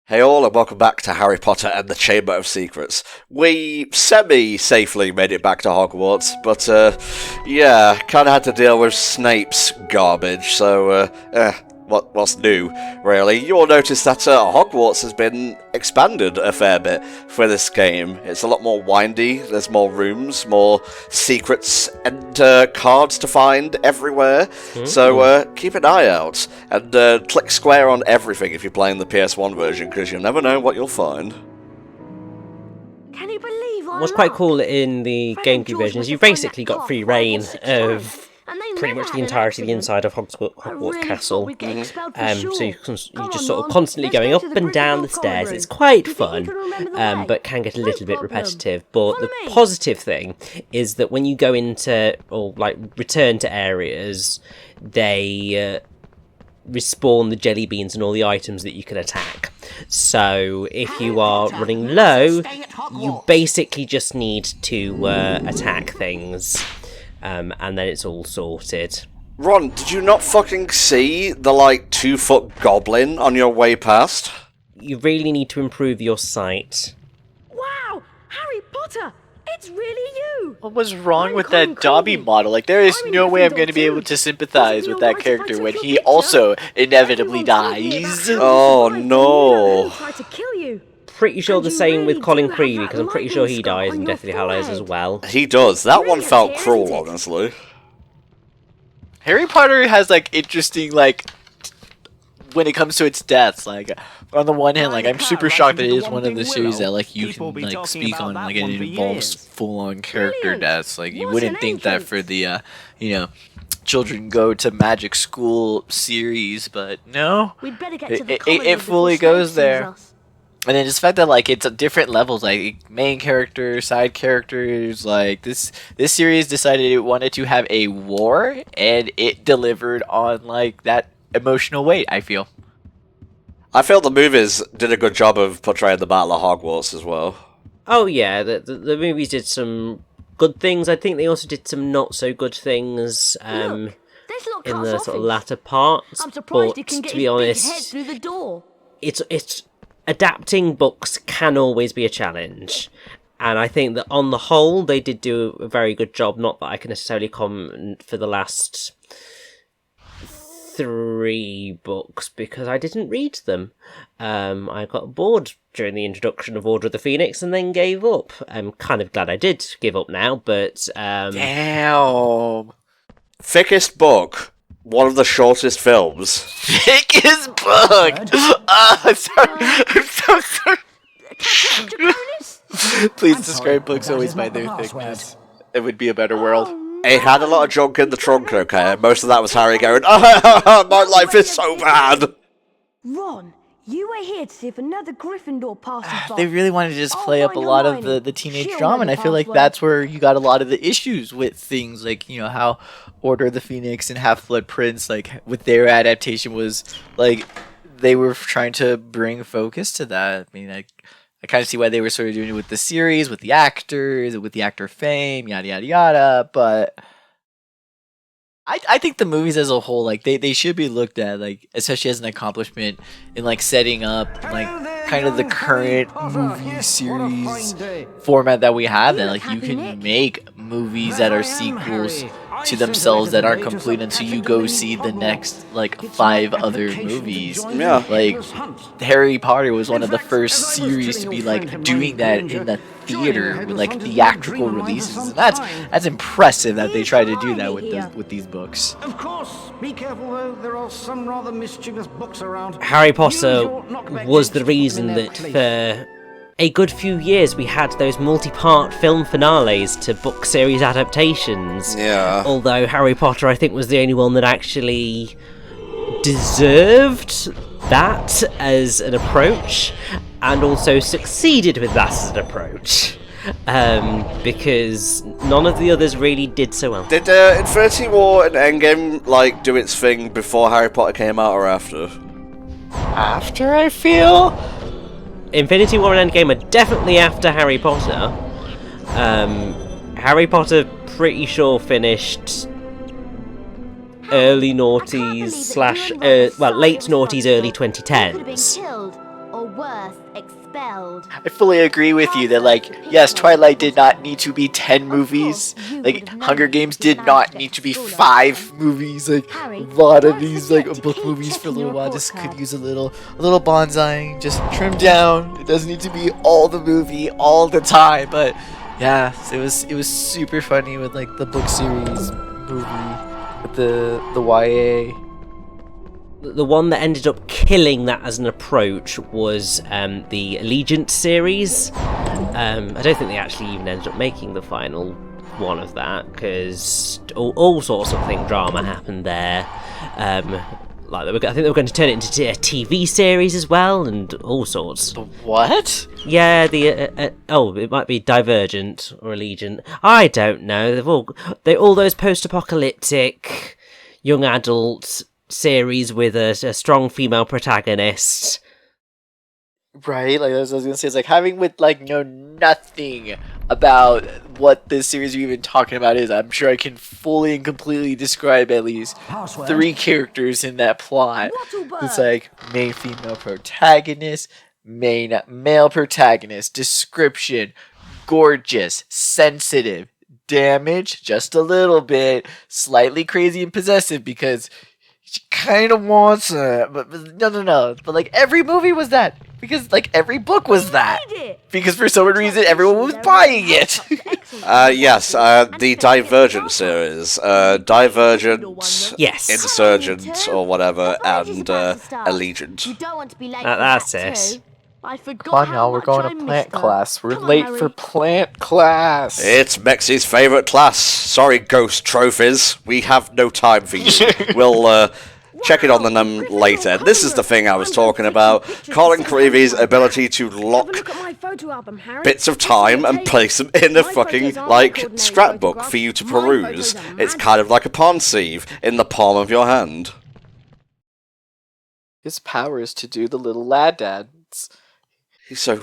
Hey all, and welcome back to Harry Potter and the Chamber of Secrets. We semi-safely made it back to Hogwarts, but yeah, kinda had to deal with Snape's garbage, so what's new, really? You'll notice that Hogwarts has been expanded a fair bit for this game. It's a lot more windy, there's more rooms, more secrets and cards to find everywhere, so keep an eye out, and click square on everything if you're playing the PS1 version, because you never know what you'll find. Can you believe What's quite cool in the GameCube version is you've basically got free reign of pretty much the entirety of the inside of Hogwarts Castle. So you're just sort of constantly going up and down the stairs. It's quite fun, but can get a little bit repetitive. But the positive thing is that when you go into, or like return to areas, they respawn the jelly beans and all the items that you can attack. So if you are running low, you basically just need to attack things. And then it's all sorted. Ron, did you not fucking see the, 2-foot goblin on your way past? You really need to improve your sight. Wow! Harry Potter! It's really you! What was wrong with that Dobby model? There is no way I'm going to be able to sympathize with that character when he also inevitably dies. Oh no. Pretty sure the same with Colin Creevy, because I'm pretty sure he dies in Deathly Hallows as well. He does. That one felt cruel, honestly. Harry Potter has, interesting, when it comes to its deaths, on the one hand, I'm super shocked that it is one of the series that, you can, speak on, and it involves full-on character deaths. You wouldn't think that for the, Children Go to Magic School series, but no. It fully goes there. And then just the fact that it's at different levels, main characters, side characters, this series decided it wanted to have a war, and it delivered on that emotional weight, I feel. I feel the movies did a good job of portraying the Battle of Hogwarts as well. Oh yeah, the movies did some good things. I think they also did some not so good things in the sort of latter parts. I'm surprised but it can get to be his big honest, head through the door. It's adapting books can always be a challenge, and I think that on the whole they did do a very good job. Not that I can necessarily comment for the last 3 books because I didn't read them. I got bored during the introduction of Order of the Phoenix and then gave up. I'm kind of glad I did give up now, but Damn. Thickest book, one of the shortest films. Thickest book! I'm so sorry. Please describe books always by their thickness. It would be a better world. It had a lot of junk in the trunk, okay? Most of that was Harry going, my life is so bad! Ron, you were here to see if another Gryffindor passes by. They really wanted to just play up a lot of the teenage drama, and I feel like that's where you got a lot of the issues with things how Order of the Phoenix and Half-Blood Prince, with their adaptation was, they were trying to bring focus to that. I mean, I kind of see why they were sort of doing it with the series, with the actors, with the actor fame, yada yada yada, but I think the movies as a whole, they should be looked at, especially as an accomplishment in, setting up, kind of the current movie series format that we have, that, you can make movies that are sequels to themselves that aren't complete until you go see the next, 5 other movies. Yeah. Harry Potter was one of the first series to be, doing that in the theater with theatrical releases, and that's impressive that they try to do that with these books. Of course, be careful though. There are some rather mischievous books around. Harry Potter was the reason that for a good few years we had those multi-part film finales to book series adaptations. Yeah. Although Harry Potter, I think, was the only one that actually deserved that as an approach, and also succeeded with that as an approach, because none of the others really did so well. Did Infinity War and Endgame, do its thing before Harry Potter came out or after? After, I feel? Infinity War and Endgame are definitely after Harry Potter. Harry Potter pretty sure finished early noughties / late noughties, early 2010s. worst expelled. I fully agree with you that, like, yes, Twilight did not need to be 10 movies. Like, Hunger Games did not need to be 5 movies. Like, a lot of these, like, book movies for a little while just could use a little bonsai, just trimmed down. It doesn't need to be all the movie all the time. But yeah, it was super funny with, like, the book series movie with the YA. The one that ended up killing that as an approach was the Allegiance series. I don't think they actually even ended up making the final one of that, because all sorts of drama happened there. I think they were going to turn it into a TV series as well, and all sorts. What? Yeah, it might be Divergent or Allegiant. I don't know. They're all those post-apocalyptic young adult series with a strong female protagonist. Right, like that's what I was gonna say. It's like having with like know nothing about what this series you're even talking about is. I'm sure I can fully and completely describe at least 3 characters in that plot. It's like main female protagonist, main male protagonist, description, gorgeous, sensitive, damage, just a little bit, slightly crazy and possessive because she kind of wants it, but no. But like every movie was that. Because, like, every book was that. Because for some reason, everyone was buying it. Yes, the Divergent series. Divergent, yes. Insurgent, or whatever, and Allegiant. That's it. Come on, y'all, we're going to plant class. We're late for plant class. It's Mexie's favourite class. Sorry, Ghost Trophies. We have no time for you. We'll, check it on them later. This is the thing I was talking about. Colin Creevy's ability to lock bits of time and place them in a fucking, like, scrapbook for you to peruse. It's kind of like a pawn sieve in the palm of your hand. His power is to do the little lad dads. He's so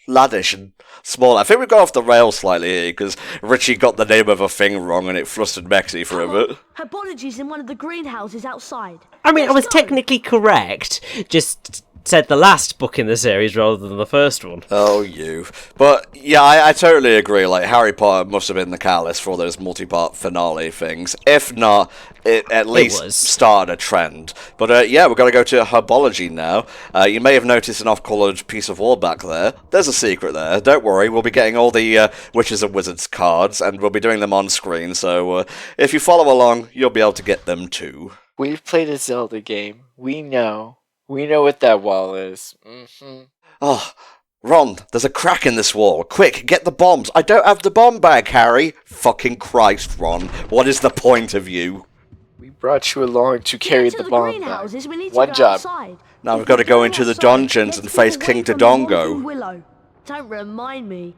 laddish and small. I think we got off the rails slightly here, because Richie got the name of a thing wrong and it flustered Mexie for a bit. Herbology's in one of the greenhouses outside. I mean, I was technically correct, just said the last book in the series rather than the first one. Oh, you. But, yeah, I totally agree. Like, Harry Potter must have been the catalyst for all those multi-part finale things. If not, it at least started a trend. But, yeah, we're going to go to Herbology now. You may have noticed an off-coloured piece of wall back there. There's a secret there. Don't worry, we'll be getting all the Witches and Wizards cards, and we'll be doing them on screen. So, if you follow along, you'll be able to get them too. We've played a Zelda game. We know. We know what that wall is. Mm-hmm. Oh, Ron, there's a crack in this wall. Quick, get the bombs. I don't have the bomb bag, Harry. Fucking Christ, Ron. What is the point of you? We brought you along to carry the bomb bag. One job. Now we've got to go into the dungeons and face King Dodongo. Don't remind me.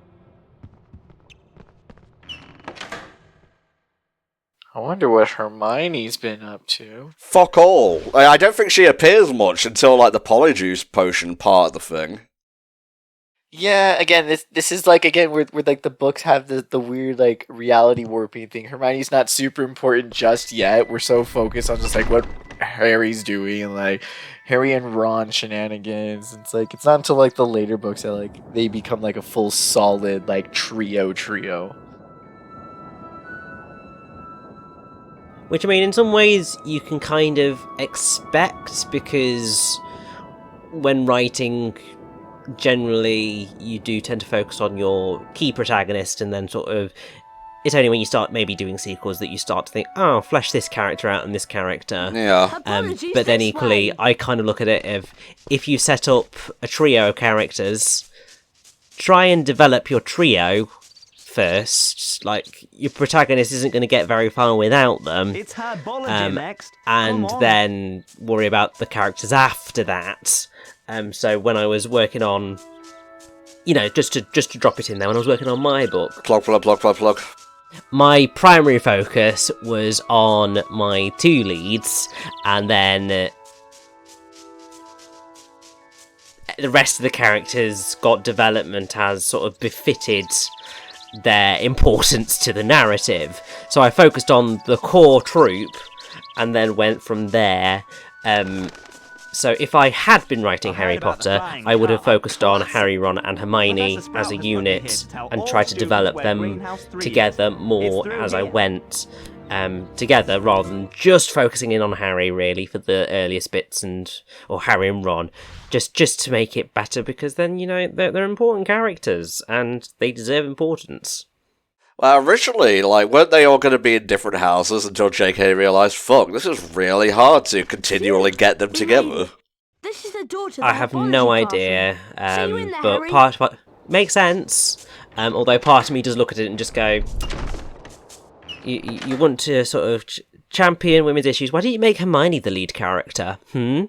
I wonder what Hermione's been up to. Fuck all. I don't think she appears much until, like, the Polyjuice potion part of the thing. Yeah, again, this is like, again, where like the books have the weird, like, reality warping thing. Hermione's not super important just yet. We're so focused on just, like, what Harry's doing and, like, Harry and Ron shenanigans. It's like, it's not until, like, the later books that, like, they become, like, a full solid, like, trio. Which, I mean, in some ways you can kind of expect, because when writing, generally you do tend to focus on your key protagonist, and then sort of, it's only when you start maybe doing sequels that you start to think, oh, flesh this character out and this character. Yeah. But then equally, I kind of look at it of, if you set up a trio of characters, try and develop your trio first. Like, your protagonist isn't going to get very far without them. It's Herbology next. And then worry about the characters after that. So when I was working on, you know, just to drop it in there, when I was working on my book, Plug. my primary focus was on my 2 leads, and then the rest of the characters got development as sort of befitted their importance to the narrative. So I focused on the core troop, and then went from there. So if I had been writing Harry Potter, I would have focused on Harry, Ron and Hermione as a unit and tried to develop them together more as I went together, rather than just focusing in on Harry really for the earliest bits, or Harry and Ron, just to make it better, because then, you know, they're important characters and they deserve importance. Well, originally, weren't they all going to be in different houses until JK realised, fuck, this is really hard to continually get them together. This is the door to the I have Herbology no classroom. idea, See you in there, but Harry. makes sense. Although part of me does look at it and just go, you want to sort of champion women's issues. Why don't you make Hermione the lead character? These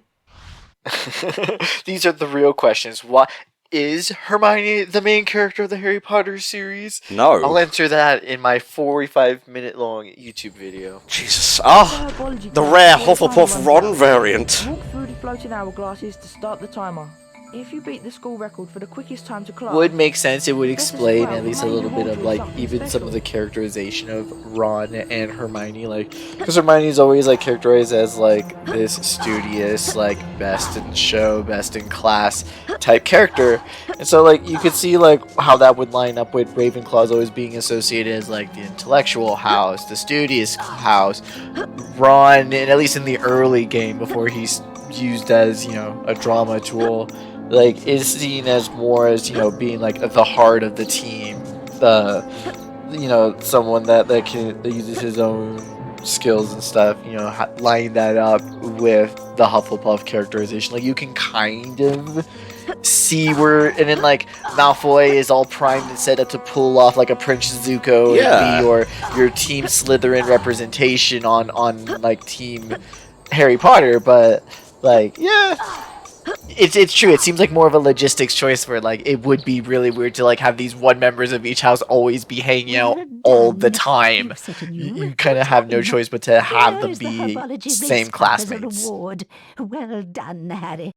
are the real questions. Why is Hermione the main character of the Harry Potter series? No. I'll answer that in my 45-minute long YouTube video. Jesus. The rare Hufflepuff Ron variant. Walk through the floating hourglasses to start the timer. If you beat the school record for the quickest time to class... Would make sense. It would explain at least a little bit of, even some of the characterization of Ron and Hermione. Because Hermione's always, characterized as, this studious, best in show, best in class type character. And so, you could see, how that would line up with Ravenclaw's always being associated as, the intellectual house, the studious house. Ron, and at least in the early game, before he's used as, a drama tool, is seen as more as, being the heart of the team, someone that uses his own skills and stuff, line that up with the Hufflepuff characterization. You can kind of see where, and then Malfoy is all primed and set up to pull off a Prince Zuko and be your Team Slytherin representation on Team Harry Potter, but it's true. It seems like more of a logistics choice where it would be really weird to have these one members of each house always be hanging out all the time. You kind of have no choice but to have them be same classmates. Well done, Harry.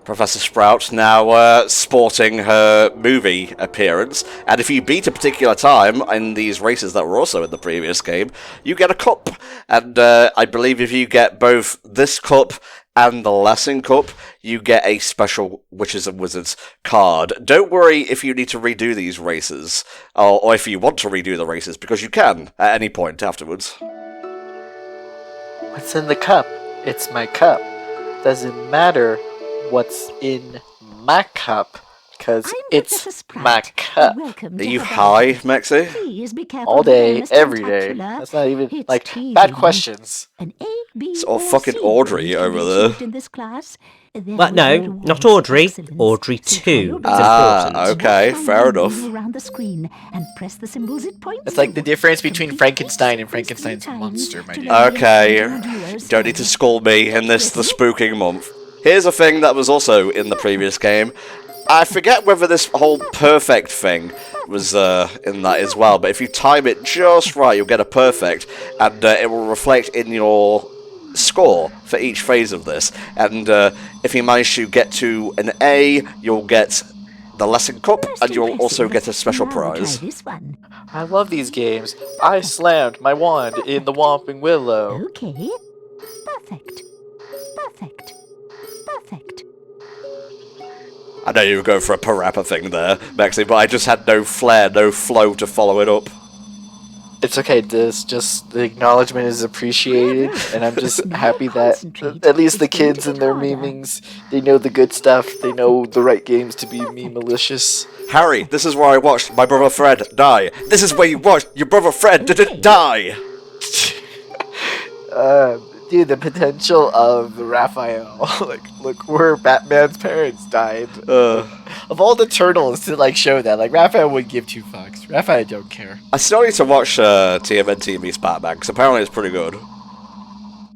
Professor Sprout now sporting her movie appearance, and if you beat a particular time in these races that were also in the previous game, you get a cup. And I believe if you get both this cup and the Lesson Cup, you get a special Witches and Wizards card. Don't worry if you need to redo these races, or if you want to redo the races, because you can at any point afterwards. What's in the cup? It's my cup. Doesn't matter what's in my cup, because it's my cup. Are you high, Mexi? All day, every day. That's not even, bad questions. It's all fucking Audrey over there. Well, no, not Audrey. Audrey 2. Okay, fair enough. It's the difference between Frankenstein and Frankenstein's monster, my dear. Okay, don't need to school me in the spooking month. Here's a thing that was also in the previous game. I forget whether this whole perfect thing was in that as well, but if you time it just right, you'll get a perfect, and it will reflect in your score for each phase of this. And if you manage to get to an A, you'll get the Lesson Cup, and you'll also get a special prize. I love these games. I slammed my wand in the Whomping Willow. Okay. Perfect. I know you were going for a parappa thing there, Mexi, but I just had no flair, no flow to follow it up. It's okay, just the acknowledgement is appreciated, and I'm just happy that at least the kids and their memings, they know the good stuff, they know the right games to be meme-malicious. Harry, this is where I watched my brother Fred die. This is where you watched your brother Fred didn't die. Dude, the potential of Raphael, look where Batman's parents died. Of all the turtles to show that, Raphael would give two fucks. Raphael don't care. I still need to watch TMNT Meets Batman, because apparently it's pretty good.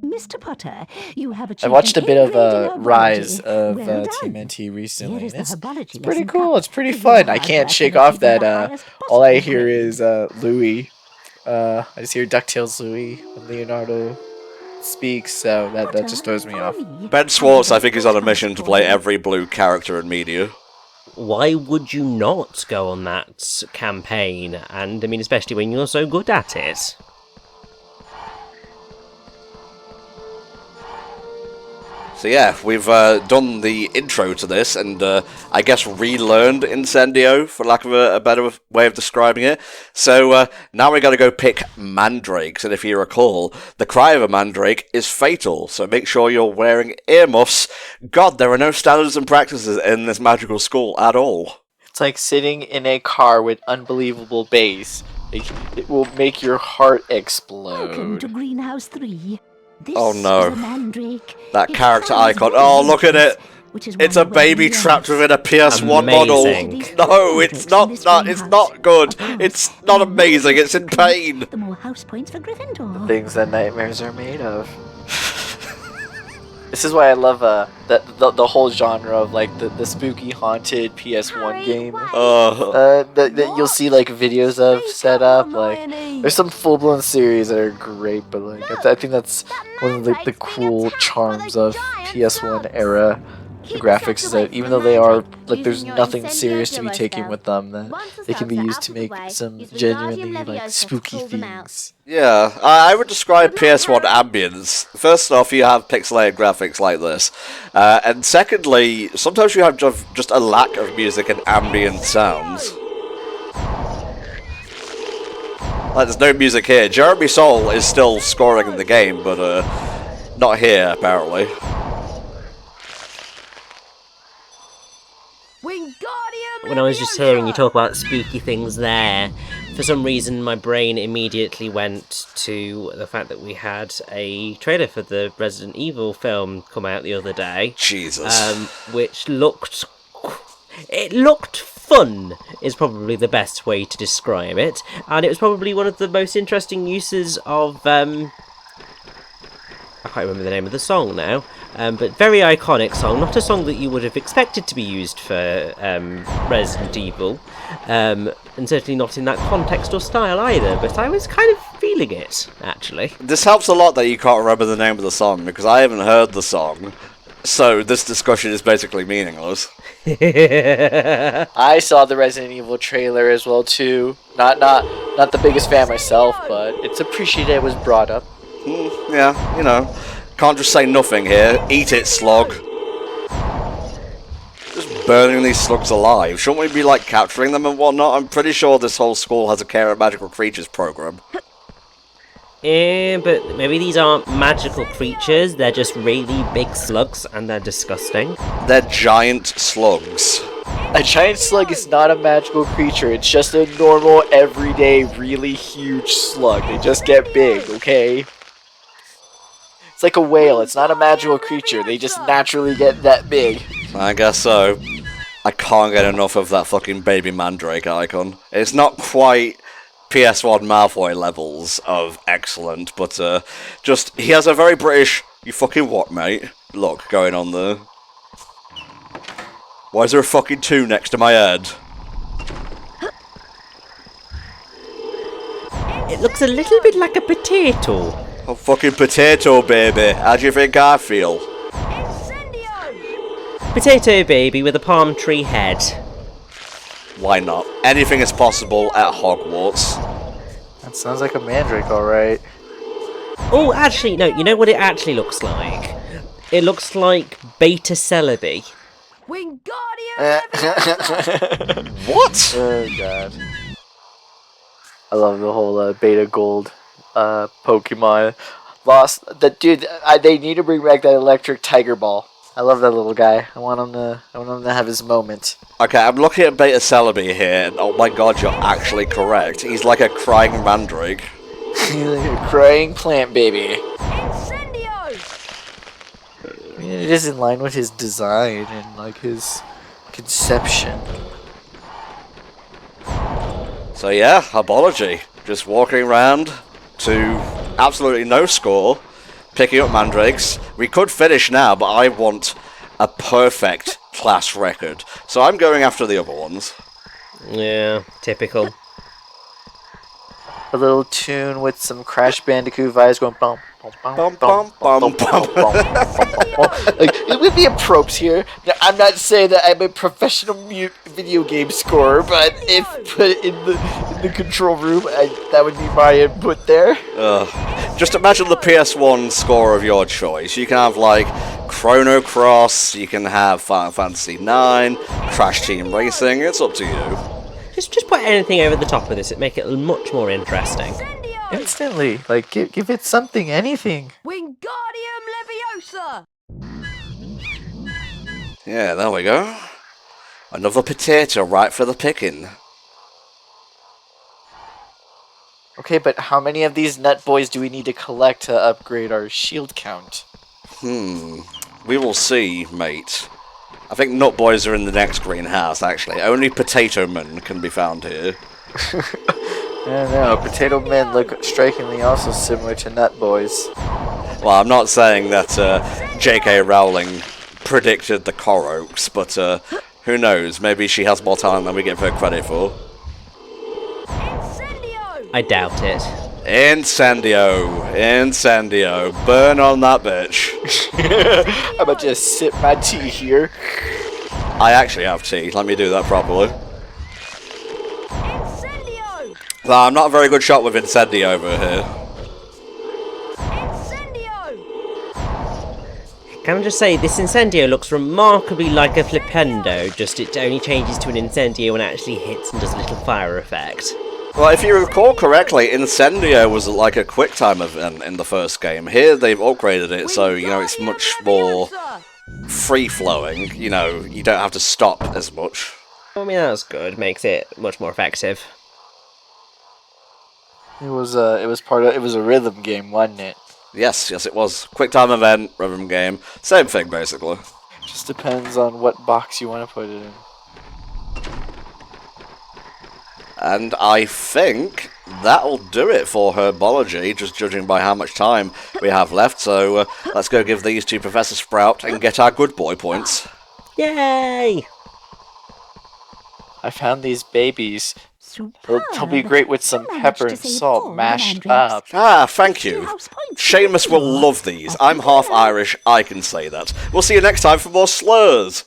Mr. Potter, you have I watched a bit of Rise of TMNT recently. It's pretty cool. It's pretty fun. I can't shake off that. All I hear is Louis. I just hear DuckTales Louis when Leonardo speaks, so that just throws me off. Ben Schwartz, I think, is on a mission to play every blue character in media. Why would you not go on that campaign? And, I mean, especially when you're so good at it. So yeah, we've done the intro to this, and I guess relearned Incendio, for lack of a better way of describing it. So now we're going to go pick mandrakes, and if you recall, the cry of a mandrake is fatal, so make sure you're wearing earmuffs. God, there are no standards and practices in this magical school at all. It's like sitting in a car with unbelievable bass. It will make your heart explode. Welcome to Greenhouse 3. This Oh no. is a mandrake. That It character carries icon. one Oh, look at it. which is It's one a of the baby weapons. trapped within a PS1 model. Amazing. No, it's not. It's not good. It's not amazing. It's in pain. The more house points for Gryffindor. Things that nightmares are made of. This is why I love the whole genre of like the spooky haunted PS1 game. That you'll see like videos of set up. Like there's some full blown series that are great, but like I think that's one of the cool charms of PS1 era graphics is that even though they are like there's nothing serious to be taken with them, that they can be used to make some genuinely like spooky things. Yeah, I would describe PS1 ambience. First off, you have pixelated graphics like this, and secondly, sometimes you have just a lack of music and ambient sounds. Like, there's no music here. Jeremy Soule is still scoring in the game, but not here apparently. When I was just hearing you talk about spooky things there, for some reason my brain immediately went to the fact that we had a trailer for the Resident Evil film come out the other day. Jesus. Which looked... It looked fun, is probably the best way to describe it. And it was probably one of the most interesting uses of... I can't remember the name of the song now. But very iconic song, not a song that you would have expected to be used for Resident Evil, and certainly not in that context or style either, but I was kind of feeling it, actually. This helps a lot that you can't remember the name of the song, because I haven't heard the song, so this discussion is basically meaningless. I saw the Resident Evil trailer as well too. Not the biggest fan myself, but it's appreciated it was brought up. Yeah, you know. Can't just say nothing here. Eat it, slug. Just burning these slugs alive. Shouldn't we be, like, capturing them and whatnot? I'm pretty sure this whole school has a Care of Magical Creatures program. But maybe these aren't magical creatures, they're just really big slugs, and they're disgusting. They're giant slugs. A giant slug is not a magical creature, it's just a normal, everyday, really huge slug. They just get big, okay? It's like a whale, it's not a magical creature, they just naturally get that big. I guess so. I can't get enough of that fucking baby mandrake icon. It's not quite PS1 Malfoy levels of excellent, but just, he has a very British, you fucking what, mate? Look, going on there. Why is there a fucking 2 next to my head? It looks a little bit like a potato. Oh, fucking potato, baby. How do you think I feel? Potato baby with a palm tree head. Why not? Anything is possible at Hogwarts. That sounds like a mandrake, alright. Oh, actually, no, you know what it actually looks like? It looks like Beta Celebi. What? Oh god. I love the whole beta gold Pokemon. Dude, they need to bring back that electric tiger ball. I love that little guy. I want him to have his moment. Okay, I'm looking at Beta Celebi here, and oh my god, you're actually correct. He's like a crying mandrake. He's like a crying plant baby. I mean, it is in line with his design and like his conception. So yeah, Herbology. Just walking around to absolutely no score, picking up mandrakes. We could finish now, but I want a perfect class record. So I'm going after the other ones. Yeah, typical. A little tune with some Crash Bandicoot vibes going bum bum bum bum bum bum bum. Like, it would be a tropes here. Now, I'm not saying that I'm a professional video game scorer, but if put in the control room, that would be my input there. Just imagine the PS1 score of your choice. You can have, like, Chrono Cross, you can have Final Fantasy 9, Crash Team Racing, it's up to you. Just put anything over the top of this, it'd make it much more interesting. Instantly, like give it something, anything. Wingardium Leviosa! Yeah, there we go. Another potato right for the picking. Okay, but how many of these nut boys do we need to collect to upgrade our shield count? We will see, mate. I think nut boys are in the next greenhouse, actually. Only potato men can be found here. I don't know, potato men look strikingly also similar to nut boys. Well, I'm not saying that J.K. Rowling predicted the Koroks, but who knows? Maybe she has more talent than we give her credit for. I doubt it. Incendio, burn on that bitch. How about just sip my tea here? I actually have tea, let me do that properly. Well, I'm not a very good shot with Incendio over here. Can I just say, this Incendio looks remarkably like a Flipendo, just it only changes to an Incendio when it actually hits and does a little fire effect. Well, if you recall correctly, Incendio was like a quick time event in the first game. Here, they've upgraded it, so, you know, it's much more free-flowing. You know, you don't have to stop as much. I mean, that's good. Makes it much more effective. It was a rhythm game, wasn't it? Yes, it was. Quick time event, rhythm game. Same thing, basically. Just depends on what box you want to put it in. And I think that'll do it for Herbology, just judging by how much time we have left. So let's go give these to Professor Sprout and get our good boy points. Yay! I found these babies. They'll be great with some pepper and salt mashed up. Ah, thank you. Seamus will love these. I'm half Irish, I can say that. We'll see you next time for more slurs.